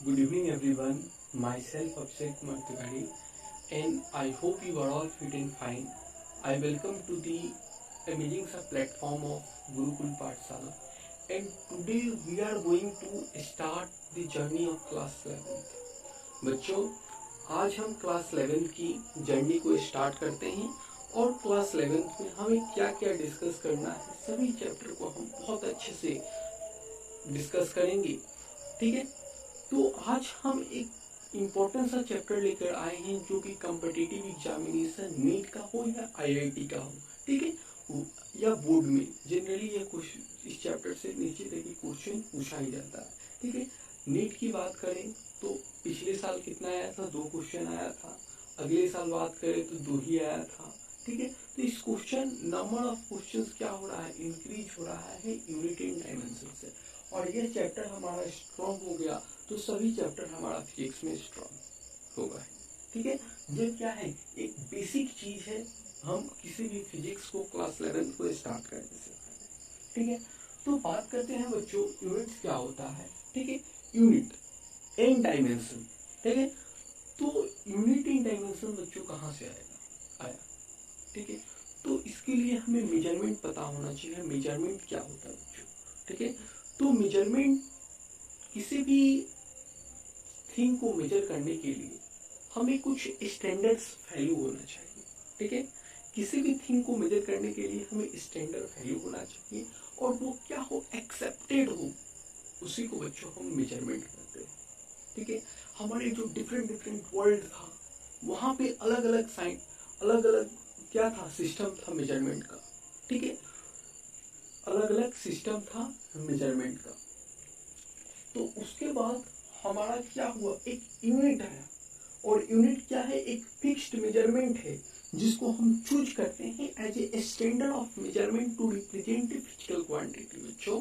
Good evening, everyone. Myself Abhishek Kumar Tiwari, and I hope you are all fit and fine. I welcome to the amazing platform of Gurukul Pathshala, and today we are going to start the journey of class 11th. बच्चों, आज हम class 11th की journey को start करते हैं और class 11th में हमें क्या क्या डिस्कस करना है, सभी चैप्टर को हम बहुत अच्छे से डिस्कस करेंगे। ठीक है, तो आज हम एक इम्पोर्टेंट सा चैप्टर लेकर आए हैं जो कि कॉम्पिटिटिव एग्जामिनेशन नीट का हो या आईआईटी का हो, ठीक है, या बोर्ड में जनरली ये क्वेश्चन इस चैप्टर से नीचे तक ही क्वेश्चन पूछा ही जाता है। ठीक है, नीट की बात करें तो पिछले साल कितना आया था, 2 क्वेश्चन आया था। अगले साल बात करें तो 2 ही आया था। ठीक है, तो इस क्वेश्चन नंबर ऑफ क्वेश्चंस क्या हो रहा है, इंक्रीज हो रहा है यूनिट एंड डायमेंशन से, और ये चैप्टर हमारा स्ट्रॉन्ग हो गया तो सभी चैप्टर हमारा फिजिक्स में स्ट्रॉन्ग होगा। ठीक है, ये क्या है, एक बेसिक चीज है, हम किसी भी फिजिक्स को क्लास 11 को स्टार्ट करने से पहले। ठीक है, तो बात करते हैं बच्चों यूनिट्स क्या होता है। ठीक है, यूनिट एंड डायमेंशन। ठीक है, तो यूनिट एंड डायमेंशन बच्चों कहाँ से आया। ठीक है, तो इसके लिए हमें मेजरमेंट पता होना चाहिए। मेजरमेंट क्या होता है बच्चों। ठीक है, तो मेजरमेंट किसी भी थिंग को मेजर करने के लिए हमें कुछ स्टैंडर्ड्स वैल्यू होना चाहिए। ठीक है, किसी भी थिंग को मेजर करने के लिए हमें स्टैंडर्ड वैल्यू होना चाहिए और वो क्या हो, एक्सेप्टेड हो, उसी को बच्चों हम मेजरमेंट करते हैं। ठीक है, हमारे जो डिफरेंट वर्ल्ड था वहाँ पे अलग अलग साइन, अलग अलग क्या था, सिस्टम था मेजरमेंट का। ठीक है, अलग अलग सिस्टम था मेजरमेंट का। तो उसके बाद हमारा क्या हुआ, एक यूनिट आया, और यूनिट क्या है, एक फिक्स्ड मेजरमेंट है जिसको हम चूज करते हैं as a standard of measurement to represent physical quantity. बच्चों,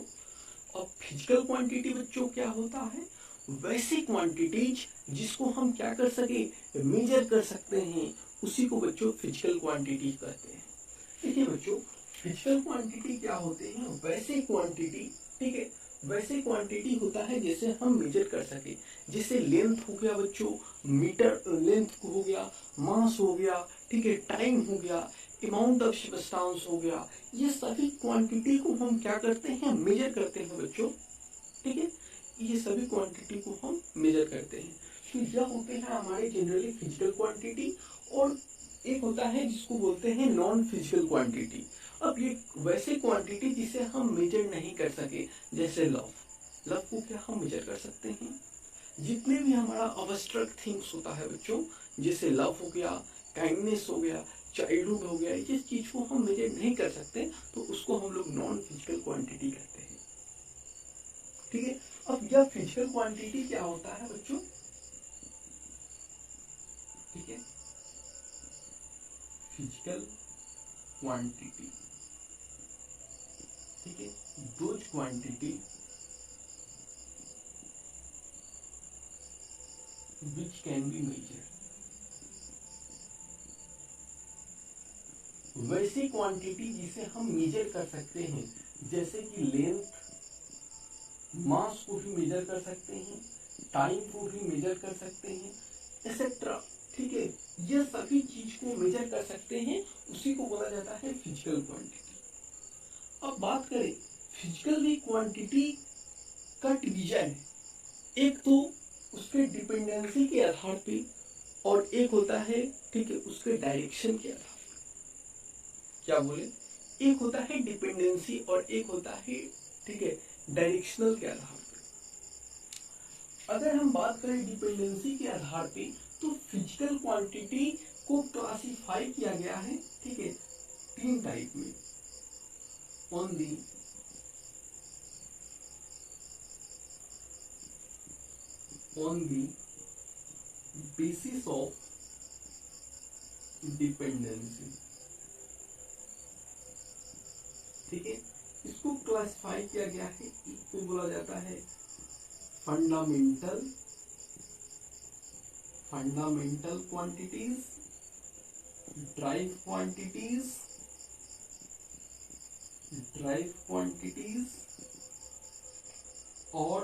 अब फिजिकल क्वांटिटी बच्चों क्या होता है, वैसी क्वांटिटीज जिसको हम क्या कर सके, मेजर कर सकते हैं, उसी को बच्चों फिजिकल क्वांटिटी कहते हैं। देखिए बच्चों, फिजिकल क्वांटिटी क्या होते हैं, वैसे क्वांटिटी, ठीक है, वैसे क्वांटिटी होता है जैसे हम मेजर कर सके। जैसे लेंथ हो गया बच्चों, मीटर लेंथ हो गया, मास हो गया, ठीक है, टाइम हो गया, अमाउंट ऑफ सब्सटेंस हो गया, ये सभी क्वांटिटी को हम क्या करते हैं, मेजर करते हैं बच्चों। ठीक है, ये सभी क्वांटिटी को हम मेजर करते हैं। तो यह होते हैं हमारे जनरली फिजिकल क्वांटिटी, और एक होता है जिसको बोलते हैं नॉन फिजिकल क्वांटिटी। अब ये वैसे क्वांटिटी जिसे हम मेजर नहीं कर सके, जैसे लव। लव को क्या हम मेजर कर सकते हैं, जितने भी हमारा अब्स्ट्रैक्ट थिंग्स होता है बच्चों, जैसे लव हो गया, काइंडनेस हो गया, चाइल्डहुड हो गया, जिस चीज को हम मेजर नहीं कर सकते तो उसको हम लोग नॉन फिजिकल क्वांटिटी कहते हैं। ठीक है, अब यह फिजिकल क्वांटिटी क्या होता है बच्चों। ठीक है, फिजिकल क्वांटिटी, ठीक है, those quantity which can be measured। वैसी क्वांटिटी जिसे हम मेजर कर सकते हैं, जैसे कि लेंथ, मास को भी मेजर कर सकते हैं, टाइम को भी मेजर कर सकते हैं, एक्सेट्रा। ठीक है, ये सभी चीज को मेजर कर सकते हैं, उसी को बोला जाता है फिजिकल क्वांटिटी। अब बात करें फिजिकल क्वांटिटी का डिवीजन, एक तो उसके डिपेंडेंसी के आधार पे, और एक होता है, ठीक है, उसके डायरेक्शन के आधार पे। क्या बोले, एक होता है डिपेंडेंसी और एक होता है, ठीक है, डायरेक्शनल के आधार पे। अगर हम बात करें डिपेंडेंसी के आधार पे, तो फिजिकल क्वांटिटी को क्लासिफाई किया गया है, ठीक है, 3 टाइप में। On the basis of dependency. ठीक है, इसको क्लासिफाई किया गया है, इसको बोला जाता है फंडामेंटल क्वांटिटीज, ड्राइव क्वांटिटीज और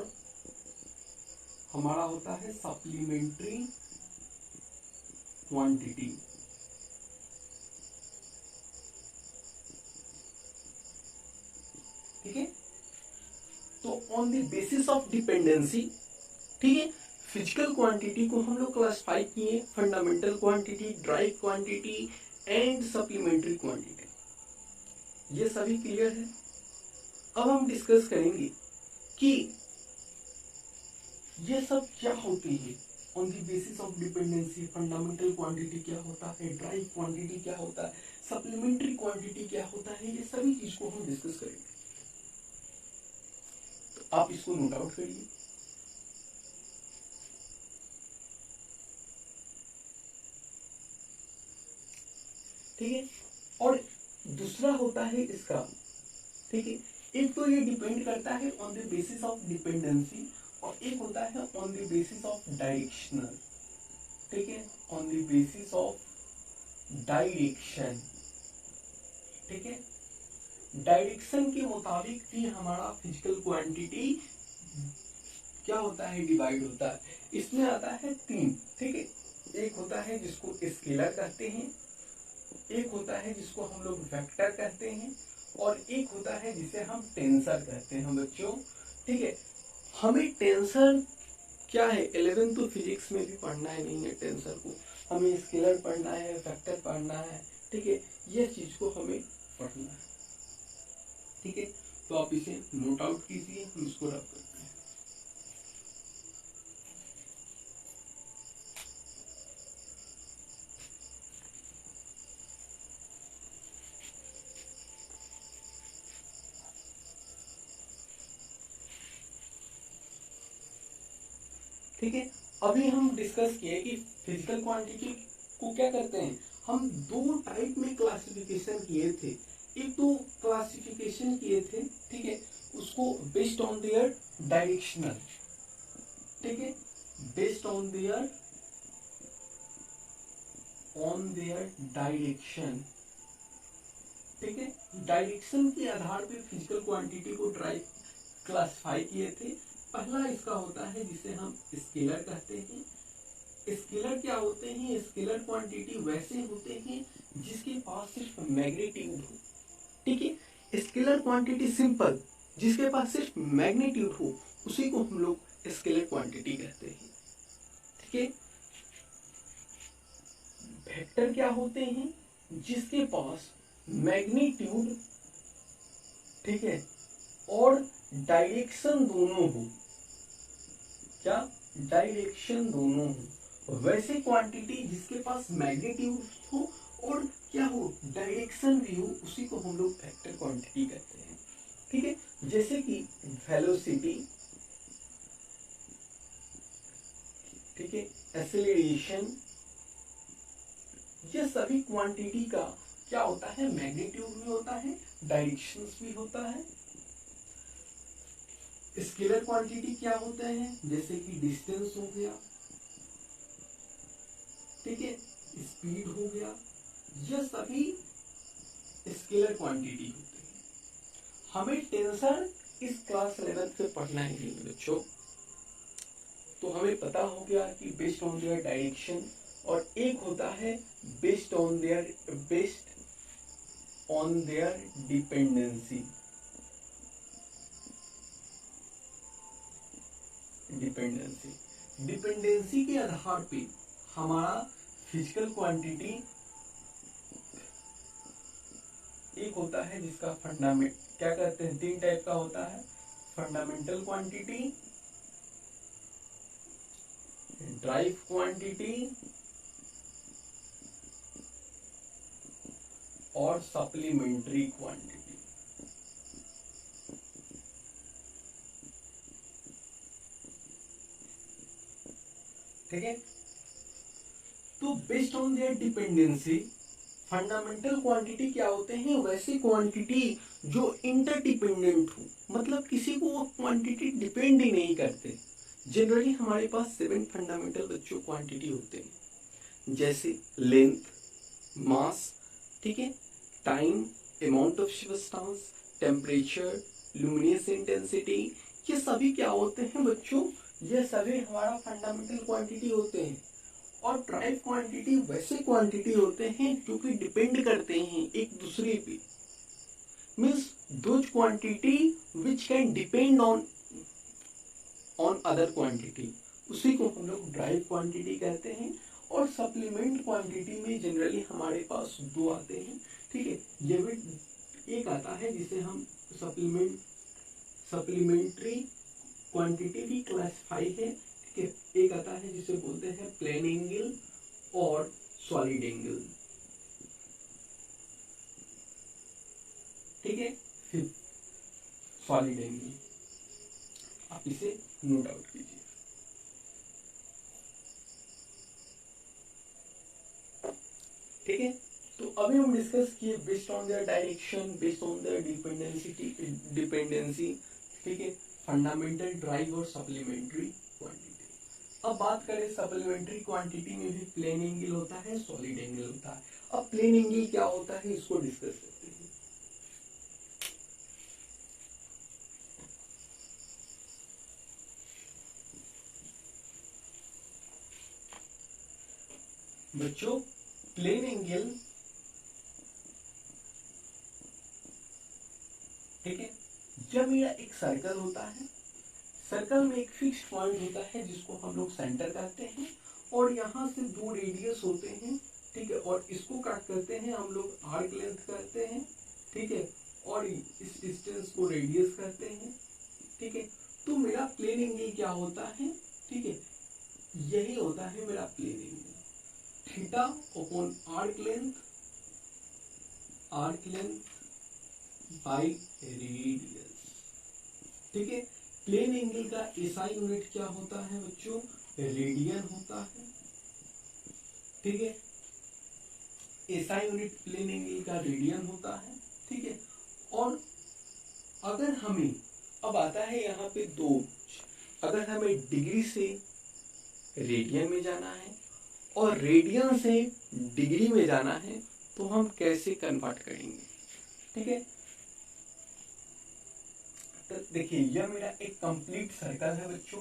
हमारा होता है सप्लीमेंट्री क्वांटिटी। ठीक है, तो on the basis of dependency, ठीक है, फिजिकल क्वांटिटी को हम लोग क्लासिफाई किए fundamental quantity, drive quantity and supplementary quantity. ये सभी क्लियर है। अब हम डिस्कस करेंगे कि ये सब क्या होती है। On the basis of dependency fundamental quantity क्या होता है, ड्राइव क्वांटिटी क्या होता है, सप्लीमेंट्री क्वांटिटी क्या होता है, ये सभी चीज को हम डिस्कस करेंगे। तो आप इसको नोट आउट करिए। ठीक है, और दूसरा होता है इसका, ठीक है, एक तो ये डिपेंड करता है on the basis of dependency और एक होता है on the basis of directional. ठीक है, on the basis of direction. ठीक है, डायरेक्शन के मुताबिक भी हमारा फिजिकल क्वांटिटी क्या होता है, डिवाइड होता है। इसमें आता है तीन। ठीक है, एक होता है जिसको स्केलर कहते हैं, एक होता है जिसको हम लोग वेक्टर कहते हैं और एक होता है जिसे हम टेंसर कहते हैं बच्चों। ठीक है, हमें टेंसर क्या है 11th तो फिजिक्स में भी पढ़ना है, नहीं है टेंसर को, हमें स्केलर पढ़ना है, वेक्टर पढ़ना है। ठीक है, यह चीज को हमें पढ़ना है। ठीक है, तो आप इसे नोट आउट कीजिए, हम इसको रब करते हैं। ठीक है, अभी हम डिस्कस किए कि फिजिकल क्वांटिटी को क्या करते हैं, हम दो टाइप में क्लासिफिकेशन किए थे। एक तो क्लासिफिकेशन किए थे, ठीक है, उसको बेस्ड ऑन देयर डायरेक्शनल। ठीक है, बेस्ड ऑन देयर डायरेक्शन। ठीक है, डायरेक्शन के आधार पे फिजिकल क्वांटिटी को क्लासिफाई किए थे। पहला इसका होता है जिसे हम स्केलर कहते हैं। स्केलर क्या होते हैं, स्केलर क्वांटिटी वैसे होते हैं जिसके पास सिर्फ मैग्नीट्यूड हो। ठीक है, स्केलर क्वांटिटी सिंपल, जिसके पास सिर्फ मैग्नीट्यूड हो उसी को हम लोग स्केलर क्वांटिटी कहते हैं। ठीक है, वेक्टर क्या होते हैं, जिसके पास मैग्नीट्यूड, ठीक है, और डायरेक्शन दोनों हो। क्या, डायरेक्शन दोनों हो। वैसे क्वांटिटी जिसके पास मैग्नीट्यूड हो और क्या हो, डायरेक्शन भी हो, उसी को हम लोग वेक्टर क्वांटिटी कहते हैं। ठीक है, जैसे कि वेलोसिटी, ठीक है, एक्सेलरेशन, ये सभी क्वांटिटी का क्या होता है, मैग्नीट्यूड भी होता है, डायरेक्शन भी होता है। स्केलर क्वांटिटी क्या होते हैं, जैसे कि डिस्टेंस हो गया, ठीक है, स्पीड हो गया, ये सभी स्केलर क्वांटिटी होते हैं। हमें टेंसर इस क्लास 11 से पढ़ना ही नहीं बच्चों। तो हमें पता हो गया कि बेस्ड ऑन देयर डायरेक्शन, और एक होता है based on their dependency. Dependency के आधार पे हमारा फिजिकल क्वांटिटी एक होता है जिसका फंडामेंट क्या कहते हैं, तीन टाइप का होता है, फंडामेंटल क्वांटिटी, ड्राइव क्वांटिटी और सप्लीमेंट्री क्वांटिटी। ठीक है, तो based on their dependency fundamental quantity क्या होते हैं, वैसे क्वांटिटी जो इंटरडिपेंडेंट हो, मतलब किसी को वो क्वांटिटी डिपेंड ही नहीं करते। जनरली हमारे पास 7 फंडामेंटल बच्चों क्वांटिटी होते हैं, जैसे लेंथ, मास, ठीक है, time, amount of substance, temperature, luminous intensity. ये सभी क्या होते हैं बच्चों, ये सभी हमारा फंडामेंटल क्वांटिटी होते हैं। और ड्राइव क्वांटिटी वैसे क्वांटिटी होते हैं जो कि डिपेंड करते हैं एक दूसरे पे, means those quantity which can depend on other quantity, उसी को हम लोग ड्राइव क्वांटिटी कहते हैं। और सप्लीमेंट क्वांटिटी में जनरली हमारे पास दो आते हैं, ठीक है। ये भी एक आता है जिसे हम सप्लीमेंट्री क्वांटिटी भी क्लासिफाई है, ठीक है। एक आता है जिसे बोलते हैं प्लेन एंगल और सॉलिड एंगल, ठीक है। फिर सॉलिड एंगल, आप इसे नोट आउट कीजिए। ठीक है, तो अभी हम डिस्कस किए based on their direction, based on their dependency, ठीक है, फंडामेंटल, ड्राइव और सप्लीमेंट्री क्वांटिटी। अब बात करें सप्लीमेंट्री क्वांटिटी में भी प्लेन एंगल होता है, सॉलिड एंगल होता है। अब प्लेन एंगल क्या होता है इसको डिस्कस करते हैं। बच्चों, प्लेन एंगल, ठीक है, जब मेरा एक सर्कल होता है, सर्कल में एक फिक्स्ड पॉइंट होता है जिसको हम लोग सेंटर कहते हैं, और यहाँ से दो रेडियस होते हैं, ठीक है, और इसको क्या करते हैं हम लोग आर्क लेंथ कहते हैं, ठीक है, और इस डिस्टेंस को रेडियस कहते हैं, ठीक है। तो मेरा प्लेन एंगल क्या होता है, ठीक है, यही होता है मेरा plane angle, theta upon arc length by radius, ठीक है। प्लेन एंगल का एसआई यूनिट क्या होता है बच्चों, रेडियन होता है, ठीक है। एसआई यूनिट प्लेन एंगल का रेडियन होता है, ठीक है। और अगर हमें, अब आता है यहाँ पे दो, अगर हमें डिग्री से रेडियन में जाना है और रेडियन से डिग्री में जाना है, तो हम कैसे कन्वर्ट करेंगे, ठीक है। तो देखिए, यह मेरा एक कंप्लीट सर्कल है बच्चों।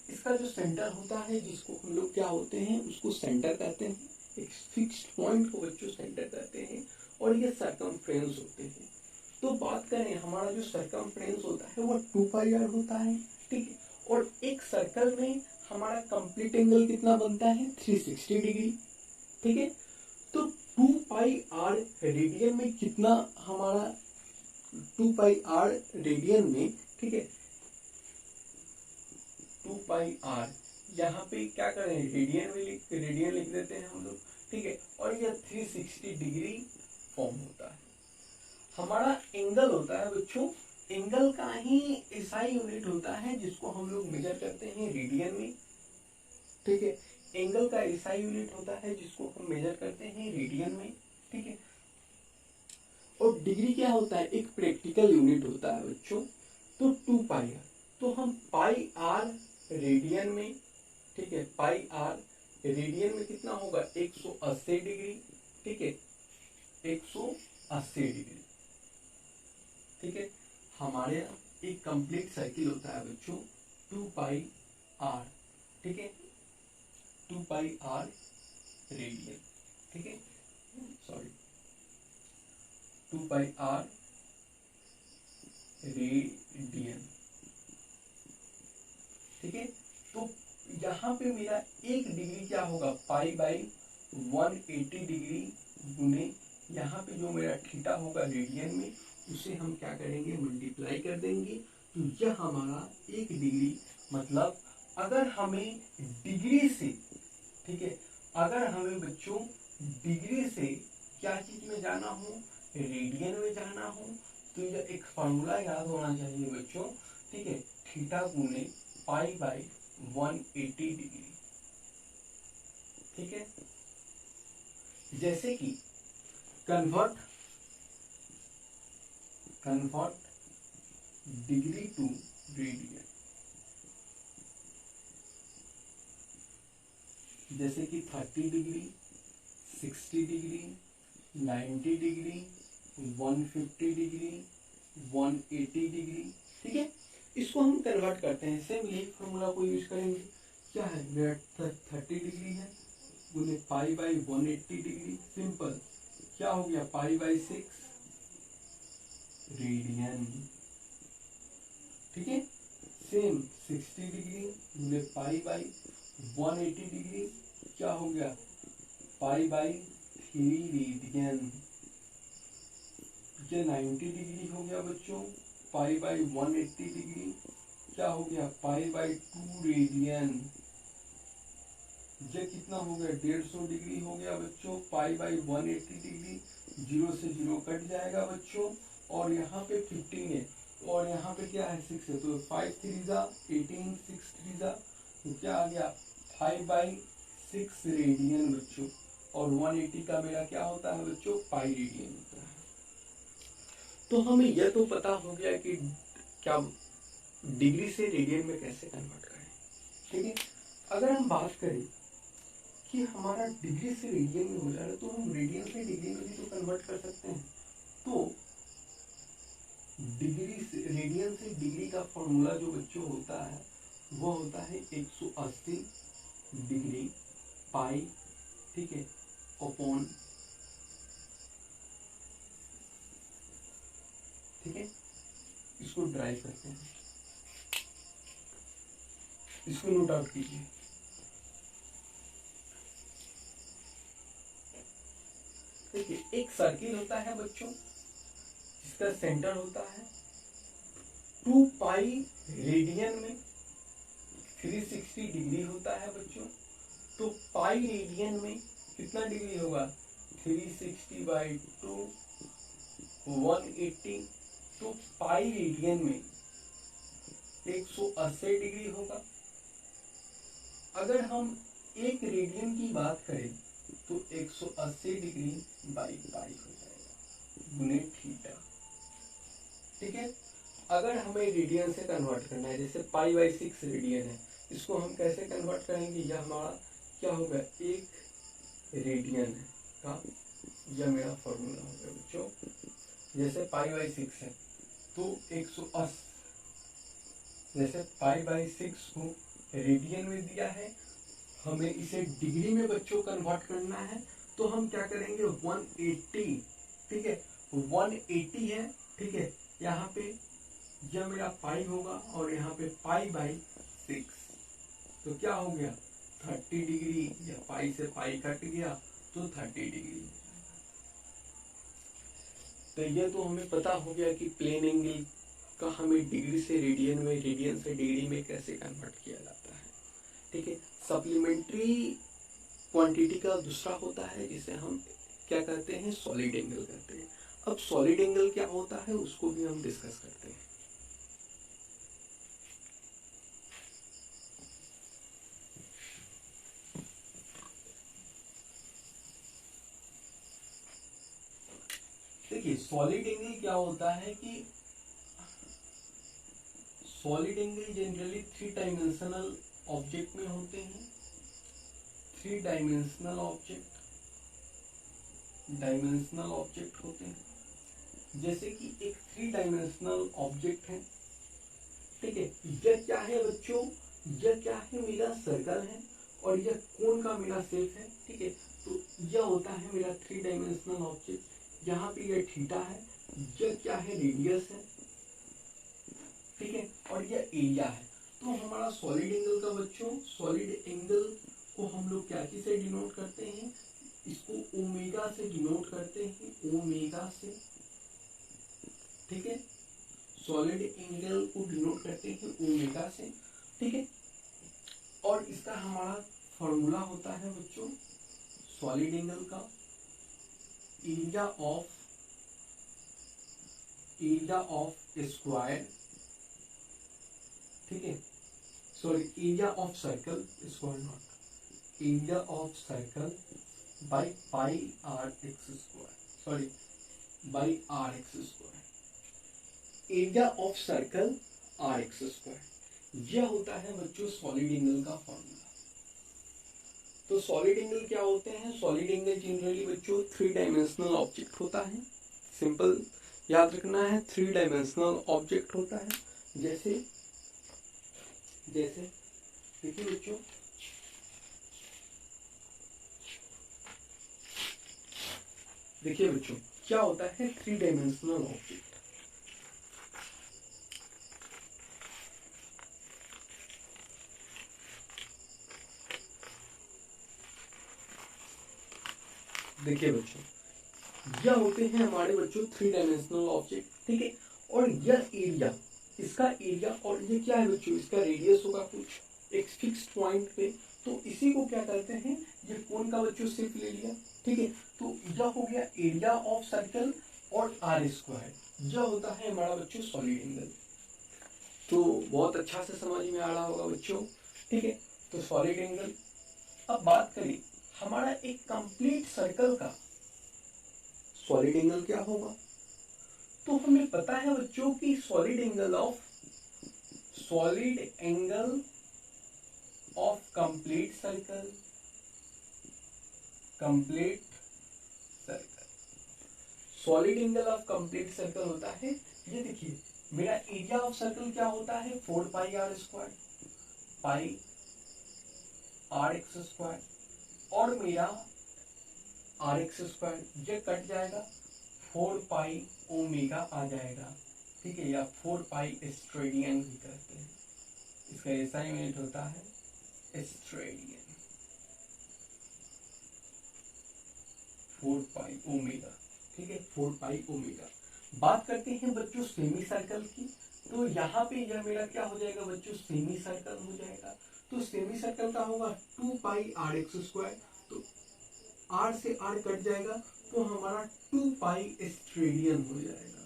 इसका जो सेंटर होता है, जिसको हम लोग क्या होते हैं, उसको सेंटर कहते हैं, एक फिक्स्ड पॉइंट को बच्चों सेंटर कहते हैं, और ये सरकमफ्रेंस होते हैं। तो बात करें, हमारा जो सरकमफ्रेंस होता है वो 2 पाई आर होता है, ठीक है। और एक सर्कल में हमारा कंप्लीट एंगल कितना बनता है, 360 डिग्री, ठीक है। तो 2 पाई आर रेडियन में कितना हमारा, 2 पाई आर रेडियन में, ठीक है, 2 पाई आर, यहाँ पे क्या करें, रेडियन लिख देते हैं हम लोग, ठीक है। और यह 360 डिग्री फॉर्म होता है। हमारा एंगल होता है बच्चों, एंगल का ही एसआई यूनिट होता है जिसको हम लोग मेजर करते हैं रेडियन में, ठीक है। एंगल का एसआई यूनिट होता है जिसको हम मेजर करते हैं रेडियन में, ठीक है। और डिग्री क्या होता है, एक प्रैक्टिकल यूनिट होता है बच्चों। तो 2 पाई आर, तो हम पाई आर रेडियन में, ठीक है, पाई आर रेडियन में कितना होगा, 180 डिग्री, ठीक है, 180 डिग्री, ठीक है। हमारे यहाँ एक कंप्लीट सर्किल होता है बच्चों 2 पाई आर, ठीक है, 2 पाई आर रेडियन, ठीक है, सॉरी, 2 पाई आर रेडियन, ठीक है। तो यहाँ पे मेरा एक डिग्री क्या होगा, पाई बाई 180 डिग्री गुने यहाँ पे जो मेरा थीटा होगा रेडियन में, उसे हम क्या करेंगे, मल्टीप्लाई कर देंगे। तो यह हमारा एक डिग्री, मतलब अगर हमें डिग्री से, ठीक है, अगर हमें बच्चों डिग्री से क्या चीज में जाना हो, रेडियन में जाना हो, तो यह एक फॉर्मूला याद होना चाहिए बच्चों, ठीक है, थीटा गुने पाई बाई 180 डिग्री, ठीक है। जैसे कि कन्वर्ट डिग्री टू रेडियन, जैसे कि 30 degree, 60 degree, 90 degree, 150 degree, 180 degree, ठीक है। इसको हम कन्वर्ट करते हैं, सेम यही फॉर्मूला को यूज करेंगे। क्या है, मेरा 30 डिग्री है गुने पाई बाई 180 डिग्री, सिंपल क्या हो गया, पाई बाई 6 रेडियन। ठीक है, सेम 60 डिग्री गुने पाई बाई 180 डिग्री क्या हो गया, पाई बाई 3 रेडियन। ये 90 डिग्री हो गया बच्चों, पाई बाई 180 डिग्री क्या हो गया, पाई बाई 2 रेडियन। ये कितना हो गया, 150 डिग्री हो गया बच्चों, पाई बाई 180 डिग्री, 0 से 0 कट जाएगा बच्चों, और यहाँ पे 15 है और यहाँ पे क्या है 6 है, तो 5 3 जा 18, 6 3 जा, तो क्या आ गया 5/6 रेडियन बच्चों। और 180 का मेरा क्या होता है बच्चों, पाई रेडियन होता है। तो हमें यह तो पता हो गया कि क्या डिग्री से रेडियन में कैसे कन्वर्ट करें। ठीक है, अगर हम बात करें कि हमारा डिग्री से रेडियन में हो जा रहा है, तो हम रेडियन से डिग्री में भी तो कन्वर्ट कर सकते हैं। तो डिग्री से रेडियन से डिग्री का फॉर्मूला जो बच्चों होता है वो होता है 180 डिग्री पाई, ठीक है, अपॉन, ठीक है, इसको ड्राइव करते हैं, इसको नोट आउट कीजिए। देखिए, एक सर्किल होता है बच्चों जिसका सेंटर होता है 2 पाई रेडियन में 360 डिग्री होता है बच्चों। तो पाई रेडियन में कितना डिग्री होगा, 360/2 180, तो पाई रेडियन में 180 डिग्री होगा। अगर हम एक रेडियन की बात करें तो 180 डिग्री बाई पाई हो जाएगा गुने थीटा। ठीक है, अगर हमें रेडियन से कन्वर्ट करना है, जैसे पाई बाई 6 रेडियन है, इसको हम कैसे कन्वर्ट करेंगे, यह हमारा क्या होगा, 1 रेडियन का, यह मेरा फॉर्मूला होगा बच्चों। जैसे पाई बाई 6 है तो 180, जैसे पाई बाई 6 को रेडियन में दिया है, हमें इसे डिग्री में बच्चों कन्वर्ट करना है, तो हम क्या करेंगे 180, ठीक है, 180 है, ठीक है, यहाँ पे यह मेरा पाई होगा और यहाँ पे पाई बाई 6, तो क्या हो गया 30 डिग्री, या पाई से पाई कट गया तो 30 डिग्री। तो ये तो हमें पता हो गया कि प्लेन एंगल का हमें डिग्री से रेडियन में, रेडियन से डिग्री में कैसे कन्वर्ट किया जाता है। ठीक है, सप्लीमेंट्री क्वांटिटी का दूसरा होता है जिसे हम क्या कहते हैं, सॉलिड एंगल कहते हैं। अब सॉलिड एंगल क्या होता है उसको भी हम डिस्कस करते हैं। देखिए, सॉलिड एंगल क्या होता है कि solid angle generally 3 dimensional object में होते हैं। 3 डायमेंशनल ऑब्जेक्ट होते हैं। जैसे कि एक 3 डायमेंशनल ऑब्जेक्ट है, ठीक है, यह क्या है बच्चों, यह क्या है, मेरा सर्कल है और यह कोन का मेरा शेप है। ठीक है, तो यह होता है मेरा 3 डायमेंशनल ऑब्जेक्ट। यहाँ पे यह थीटा है, यह क्या है, रेडियस है, ठीक है, और यह एरिया है। तो हमारा सॉलिड एंगल का बच्चों, सॉलिड एंगल को हम लोग क्या से डिनोट करते हैं, इसको ओमेगा से डिनोट करते हैं, ओमेगा से। ठीक है, सॉलिड एंगल को डिनोट करते हैं ओमेगा से। ठीक है, और इसका हमारा फॉर्मूला होता है बच्चों सॉलिड एंगल का एरिया ऑफ स्क्वायर, ठीक है, sorry area of circle, square not, area of circle by pi are x square, sorry by r x square, area of circle r x square. यह होता है बच्चों सॉलिड एंगल का formula. तो solid angle क्या होते हैं, सॉलिड एंगल जनरली बच्चों 3 डायमेंशनल ऑब्जेक्ट होता है। सिंपल याद रखना है, 3 डायमेंशनल ऑब्जेक्ट होता है। जैसे जैसे देखिए बच्चों, देखिए बच्चों क्या होता है थ्री डायमेंशनल ऑब्जेक्ट। देखिए बच्चों, यह होते हैं हमारे बच्चों थ्री डायमेंशनल ऑब्जेक्ट, ठीक है। और यह एरिया, इसका एरिया, और ये क्या है बच्चों, इसका रेडियस होगा कुछ एक फिक्स पॉइंट पे, तो इसी को क्या कहते हैं, ये कौन का बच्चों शेप ले लिया, ठीक है। तो यह हो गया एरिया ऑफ सर्कल और आर स्क्वायर, यह होता है हमारा बच्चों सॉलिड एंगल। तो बहुत अच्छा से समझ में आ रहा होगा बच्चों, ठीक है। तो सॉलिड एंगल। अब बात करें हमारा एक कंप्लीट सर्कल का सॉलिड एंगल क्या होगा, तो हमें पता है बच्चों कि solid angle of complete circle, complete circle, solid angle of complete circle होता है, ये देखिए मेरा एरिया ऑफ सर्कल क्या होता है 4 pi R square, pi are x square, और मेरा आर एक्स स्क्वायर ये कट जाएगा, 4 पाई ओमेगा आ जाएगा, ठीक है, या 4 पाई स्ट्रेडियन भी कहते हैं, इसका ऐसा यूनिट होता है स्ट्रेडियन, 4 पाई ओमेगा, ठीक है, 4 पाई ओमेगा। बात करते हैं बच्चों सेमी सर्कल की, तो यहाँ पे यह मेरा क्या हो जाएगा बच्चों, सेमी सर्कल हो जाएगा। तो सेमी सर्कल का होगा 2 पाई आर एक्स स्क्वायर, तो आर से आर कट जाएगा, तो हमारा 2 पाई स्ट्रेडियन हो जाएगा,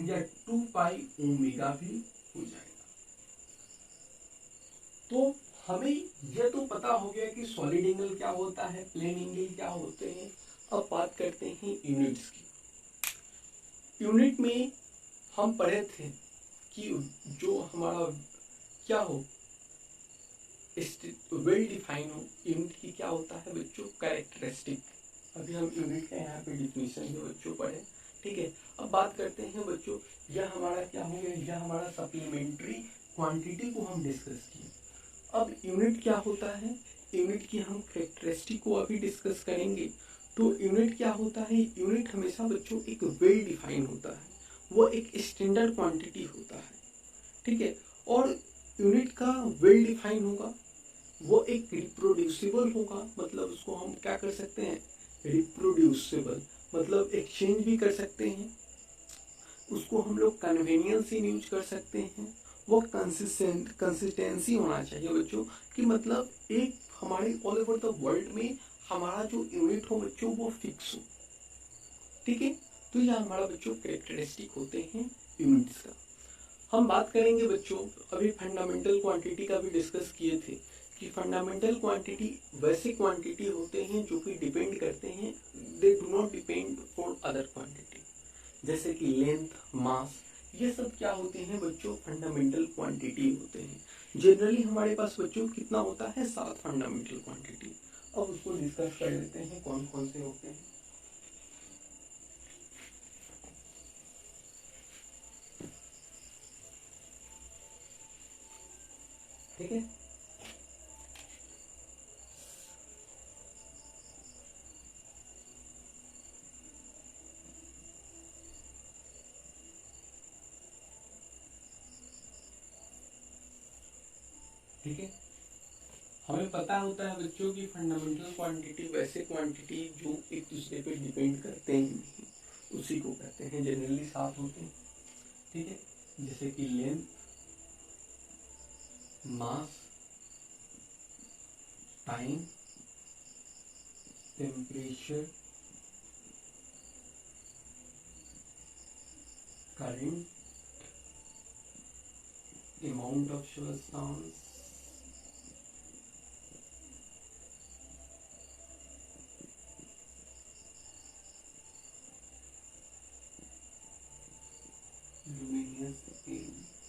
या 2 पाई ओमेगा भी हो जाएगा। तो हमें यह तो पता हो गया कि सॉलिड एंगल क्या होता है, प्लेन एंगल क्या होते हैं। अब बात करते हैं यूनिट्स की। यूनिट में हम पढ़े थे कि जो हमारा क्या हो, वेल डिफाइन हो, यूनिट की क्या होता है बच्चों, कैरेक्टरिस्टिक। अभी हम यूनिट का यहाँ पे डिफिनेशन जो बच्चों पढ़े, ठीक है। अब बात करते हैं बच्चों, यह हमारा क्या हो गया, यह हमारा सप्लीमेंट्री क्वांटिटी को हम डिस्कस किए। अब यूनिट क्या होता है, यूनिट की हम कैरेक्टरिस्टिक को अभी डिस्कस करेंगे। तो यूनिट क्या होता है, यूनिट हमेशा बच्चों एक वेल डिफाइन होता है, वो एक स्टैंडर्ड क्वांटिटी होता है, ठीक है। और यूनिट का वेल डिफाइन होगा, वो एक रिप्रोड्यूसिबल होगा, मतलब उसको हम क्या कर सकते हैं, रिप्रोड्यूसिबल, मतलब एक्सचेंज भी कर सकते हैं, उसको हम लोग कन्वीनियंस इन यूज कर सकते हैं। वो कंसिस्टेंसी होना चाहिए बच्चों, कि मतलब एक हमारे ऑल ओवर द वर्ल्ड में हमारा जो यूनिट हो बच्चों वो फिक्स हो, ठीक है। तो यह हमारा बच्चों कैरेक्टरिस्टिक होते हैं यूनिट्स का। हम बात करेंगे बच्चों, अभी फंडामेंटल क्वांटिटी का भी डिस्कस किए थे कि फंडामेंटल क्वांटिटी वैसे क्वांटिटी होते हैं जो कि डिपेंड करते हैं, they do not depend for other quantity, जैसे कि लेंथ, मास, ये सब क्या होते हैं बच्चों, फंडामेंटल क्वांटिटी होते हैं। जनरली हमारे पास बच्चों कितना होता है, 7 फंडामेंटल क्वांटिटी। अब उसको डिस्कस कर लेते हैं कौन कौन से होते हैं। ठीक है, ठीक है। हमें पता होता है बच्चों की फंडामेंटल क्वांटिटी वैसे क्वांटिटी जो एक दूसरे पे डिपेंड करते हैं नहीं, उसी को कहते हैं, जनरली 7 होते हैं, ठीक है। जैसे कि length, mass, time, temperature, current, amount of substance, luminous intensity,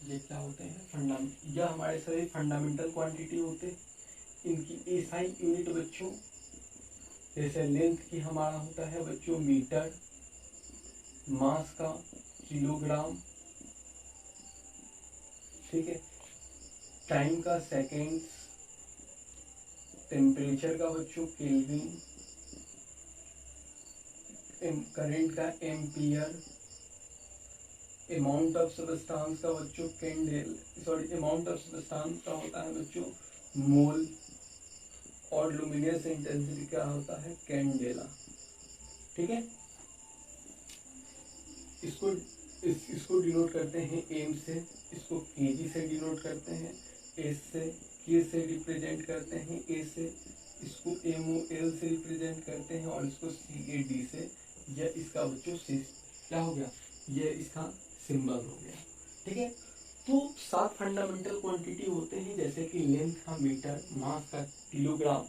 ये क्या होते हैं, यह हमारे सभी फंडामेंटल क्वांटिटी होते हैं। इनकी एसआई यूनिट बच्चों, जैसे लेंथ की हमारा होता है बच्चों मीटर, मास का किलोग्राम, ठीक है, टाइम का सेकेंड्स, टेम्परेचर का बच्चों केल्विन, करंट का एम्पियर, अमाउंट ऑफ सबस्टांस का बच्चों कैंडेल, सॉरी अमाउंट ऑफ सबस्टांस का होता है बच्चों मोल, और लुमिनस इंटेंसिटी क्या होता है कैंडेला। ठीक है, इसको डिनोट करते हैं एम से, इसको केजी से डिनोट करते हैं एस से, के से रिप्रेजेंट करते हैं ए से, इसको एम ओ एल से रिप्रेजेंट करते हैं, और इसको सी ए डी से, यह इसका बच्चों क्या हो गया, यह इसका सिंबल हो गया। ठीक है, तो 7 फंडामेंटल क्वांटिटी होते हैं, जैसे कि लेंथ का मीटर, मास का किलोग्राम,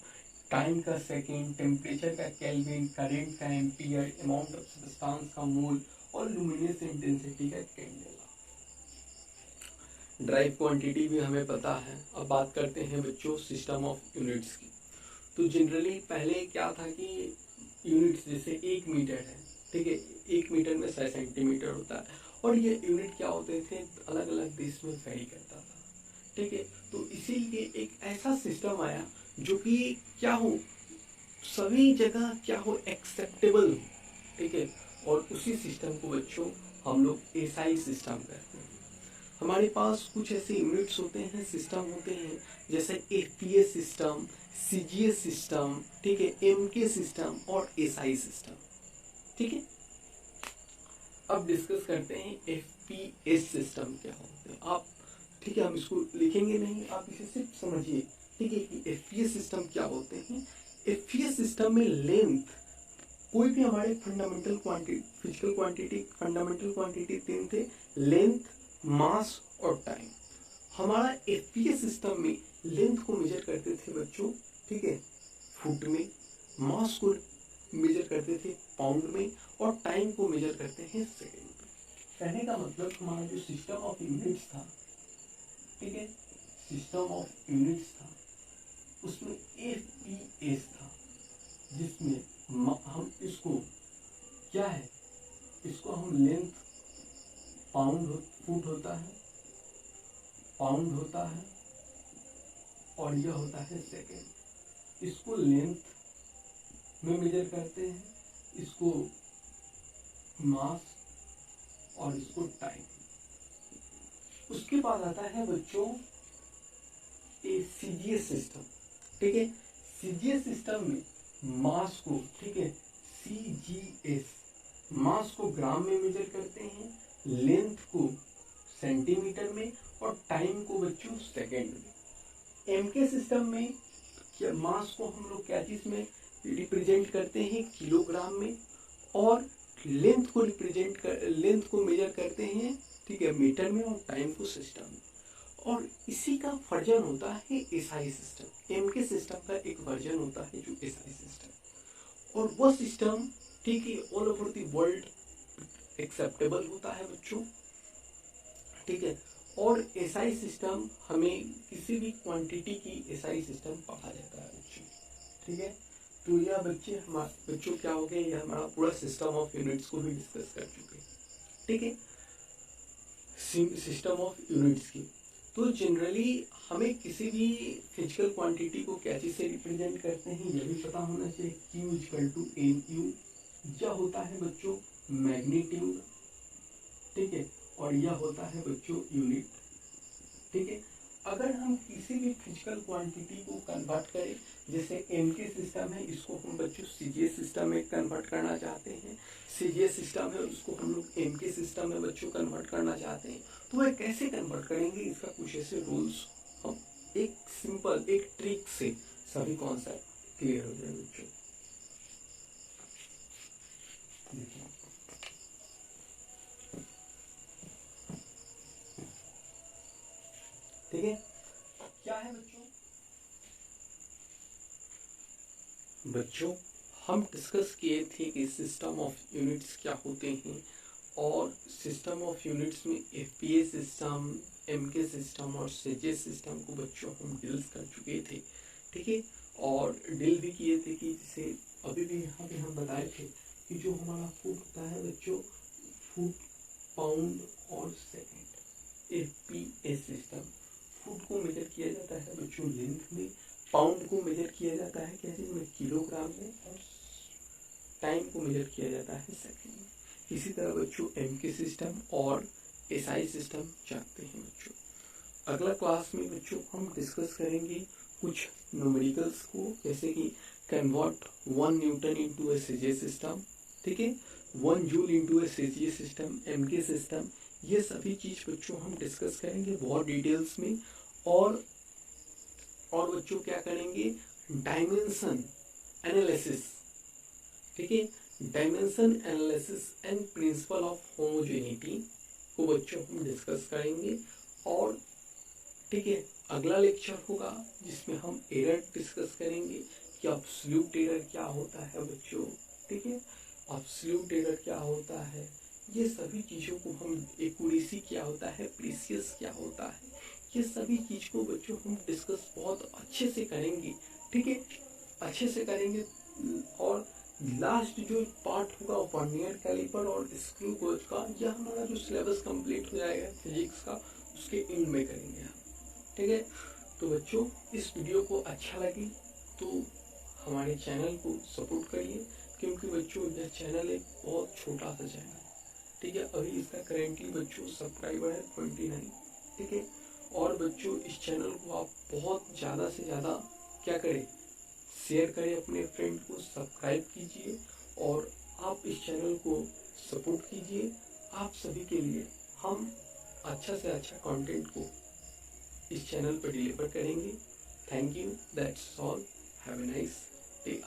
टाइम का सेकेंड, टेम्परेचर का केल्विन, करंट का एम्पियर, अमाउंट ऑफ सब्सटेंस का मोल, और लुमिनस इंटेंसिटी का कैंडेला। ड्राइव क्वांटिटी भी हमें पता है। अब बात करते हैं बच्चों सिस्टम ऑफ यूनिट्स की। तो जनरली पहले क्या था कि यूनिट्स जैसे 1 मीटर है, ठीक है, 1 मीटर में 6 सेंटीमीटर होता है, और ये यूनिट क्या होते थे अलग अलग देश में वेरी करता था। ठीक है, तो इसीलिए एक ऐसा सिस्टम आया जो कि क्या हो, सभी जगह क्या हो, एक्सेप्टेबल हो। ठीक है, और उसी सिस्टम को बच्चों हम लोग एसआई सिस्टम कहते हैं। हमारे पास कुछ ऐसे यूनिट्स होते हैं, सिस्टम होते हैं, जैसे एफपीएस सिस्टम, सीजीएस सिस्टम, ठीक है, एमके सिस्टम और एसआई सिस्टम। ठीक है, अब डिस्कस करते हैं एफपीएस सिस्टम क्या होते हैं। आप, ठीक है, हम इसको लिखेंगे नहीं, आप इसे सिर्फ समझिए। ठीक है, कि एफपीएस सिस्टम क्या होते हैं। एफपीएस सिस्टम में लेंथ, कोई भी हमारे fundamental quantity, physical quantity, fundamental quantity 3 थे, लेंथ, मास और टाइम। हमारा एफपीएस सिस्टम में लेंथ को मेजर करते थे बच्चों, ठीक है, फुट में, मास को मेजर करते थे पाउंड में, और टाइम को मेजर करते हैं सेकंड में। कहने का मतलब हमारा जो सिस्टम ऑफ यूनिट्स था, ठीक है, सिस्टम ऑफ यूनिट्स था, उसमें एफपीएस था, जिसमें हम इसको क्या है, इसको हम लेंथ, फुट होता है, पाउंड होता है, और यह होता है सेकेंड। इसको लेंथ में मेजर करते हैं, इसको मास, और इसको टाइम। उसके बाद आता है बच्चों सीजीएस सिस्टम। ठीक है, सीजीएस सिस्टम में मास को, ठीक है, सीजीएस, मास को ग्राम में मेजर करते हैं, लेंथ को सेंटीमीटर में, और टाइम को बच्चों सेकेंड में। एमके सिस्टम में क्या, मास को हम लोग क्या चीज में रिप्रेजेंट करते हैं, किलोग्राम में, और लेंथ को मेजर करते हैं, ठीक है, मीटर में, और टाइम को सिस्टम में। और इसी का वर्जन होता है एसआई सिस्टम। एमके सिस्टम का एक वर्जन होता है जो एसआई सिस्टम, और वह सिस्टम, ठीक है, all over the world acceptable होता है बच्चों। ठीक है, और एसआई सिस्टम, हमें किसी भी क्वांटिटी की एसआई सिस्टम पढ़ा जाता है बच्चों। ठीक है, तो यह बच्चों क्या हो गया, यह हमारा पूरा सिस्टम ऑफ यूनिट्स को भी डिस्कस कर चुके हैं। ठीक है, सिस्टम ऑफ यूनिट्स की, तो जनरली हमें किसी भी फिजिकल क्वांटिटी को क्या चीज से रिप्रेजेंट करते हैं, यह भी पता होना चाहिए। Q equal to M U, यह होता है बच्चों मैग्नीट्यूड, ठीक है, और यह होता है बच्चों यूनिट। ठीक है, अगर हम किसी भी फिजिकल क्वांटिटी को कन्वर्ट करें, जैसे एम के सिस्टम है, इसको हम बच्चों सीजीएस सिस्टम में कन्वर्ट करना चाहते हैं, सीजीएस सिस्टम है, उसको हम लोग एम के सिस्टम में बच्चों कन्वर्ट करना चाहते हैं, तो वह कैसे कन्वर्ट करेंगे, इसका कुछ ऐसे रूल्स हम एक सिंपल एक ट्रिक से सभी कॉन्सेप्ट क्लियर हो जाए बच्चों। ठीक है, क्या है बच्चों हम डिस्कस किए थे कि सिस्टम ऑफ यूनिट्स क्या होते हैं, और सिस्टम ऑफ यूनिट्स में एफपीएस सिस्टम, एमके सिस्टम और सीजीएस सिस्टम को बच्चों हम डील्स कर चुके थे। ठीक है, और डील भी किए थे कि जैसे अभी भी यहाँ पे हम बताए थे कि जो हमारा फूड होता है बच्चों, फुट, पाउंड और सेकंड, FPS सिस्टम। फुट को मेजर किया जाता है बच्चों लेंथ में, पाउंड को मेजर किया जाता है कैसे में, किलोग्राम में, और टाइम को मेजर किया जाता है सेकंड में। इसी तरह बच्चों MK सिस्टम और SI सिस्टम जानते हैं बच्चों। अगला क्लास में बच्चों हम डिस्कस करेंगे कुछ न्यूमेरिकल्स को, जैसे कि कन्वर्ट 1 न्यूटन इनटू ए सीजे सिस्टम, ठीक है, 1 जूल इनटू ए सीजे सिस्टम, MK सिस्टम, ये सभी चीज बच्चों हम डिस्कस करेंगे बहुत डिटेल्स में। और बच्चों क्या करेंगे, डायमेंशन एनालिसिस, ठीक है, dimension analysis and principle of homogeneity को बच्चों हम डिस्कस करेंगे। और ठीक है, अगला लेक्चर होगा जिसमें हम एरर डिस्कस करेंगे कि एब्सोल्यूट एरर क्या होता है बच्चों, ठीक है, एब्सोल्यूट एरर क्या होता है, ये सभी चीज़ों को हम, एक्यूरेसी क्या होता है, प्रीसियस क्या होता है, ये सभी चीज़ को बच्चों हम डिस्कस बहुत अच्छे से करेंगे, ठीक है, अच्छे से करेंगे। और लास्ट जो पार्ट होगा वर्नियर कैलिपर और स्क्रू गेज का, यह हमारा जो सिलेबस कंप्लीट हो जाएगा फिजिक्स का, उसके एंड में करेंगे हम, ठीक है। तो बच्चों इस वीडियो को अच्छा लगे तो हमारे चैनल को सपोर्ट करिए, क्योंकि बच्चों यह चैनल एक बहुत छोटा सा चैनल है, ठीक है, अभी इसका करेंटली बच्चों सब्सक्राइबर है 29, ठीक है। और बच्चों इस चैनल को आप बहुत ज़्यादा से ज़्यादा क्या करें, शेयर करें, अपने फ्रेंड को सब्सक्राइब कीजिए और आप इस चैनल को सपोर्ट कीजिए। आप सभी के लिए हम अच्छा से अच्छा कंटेंट को इस चैनल पर डिलीवर करेंगे। Thank you, that's all, have a nice day.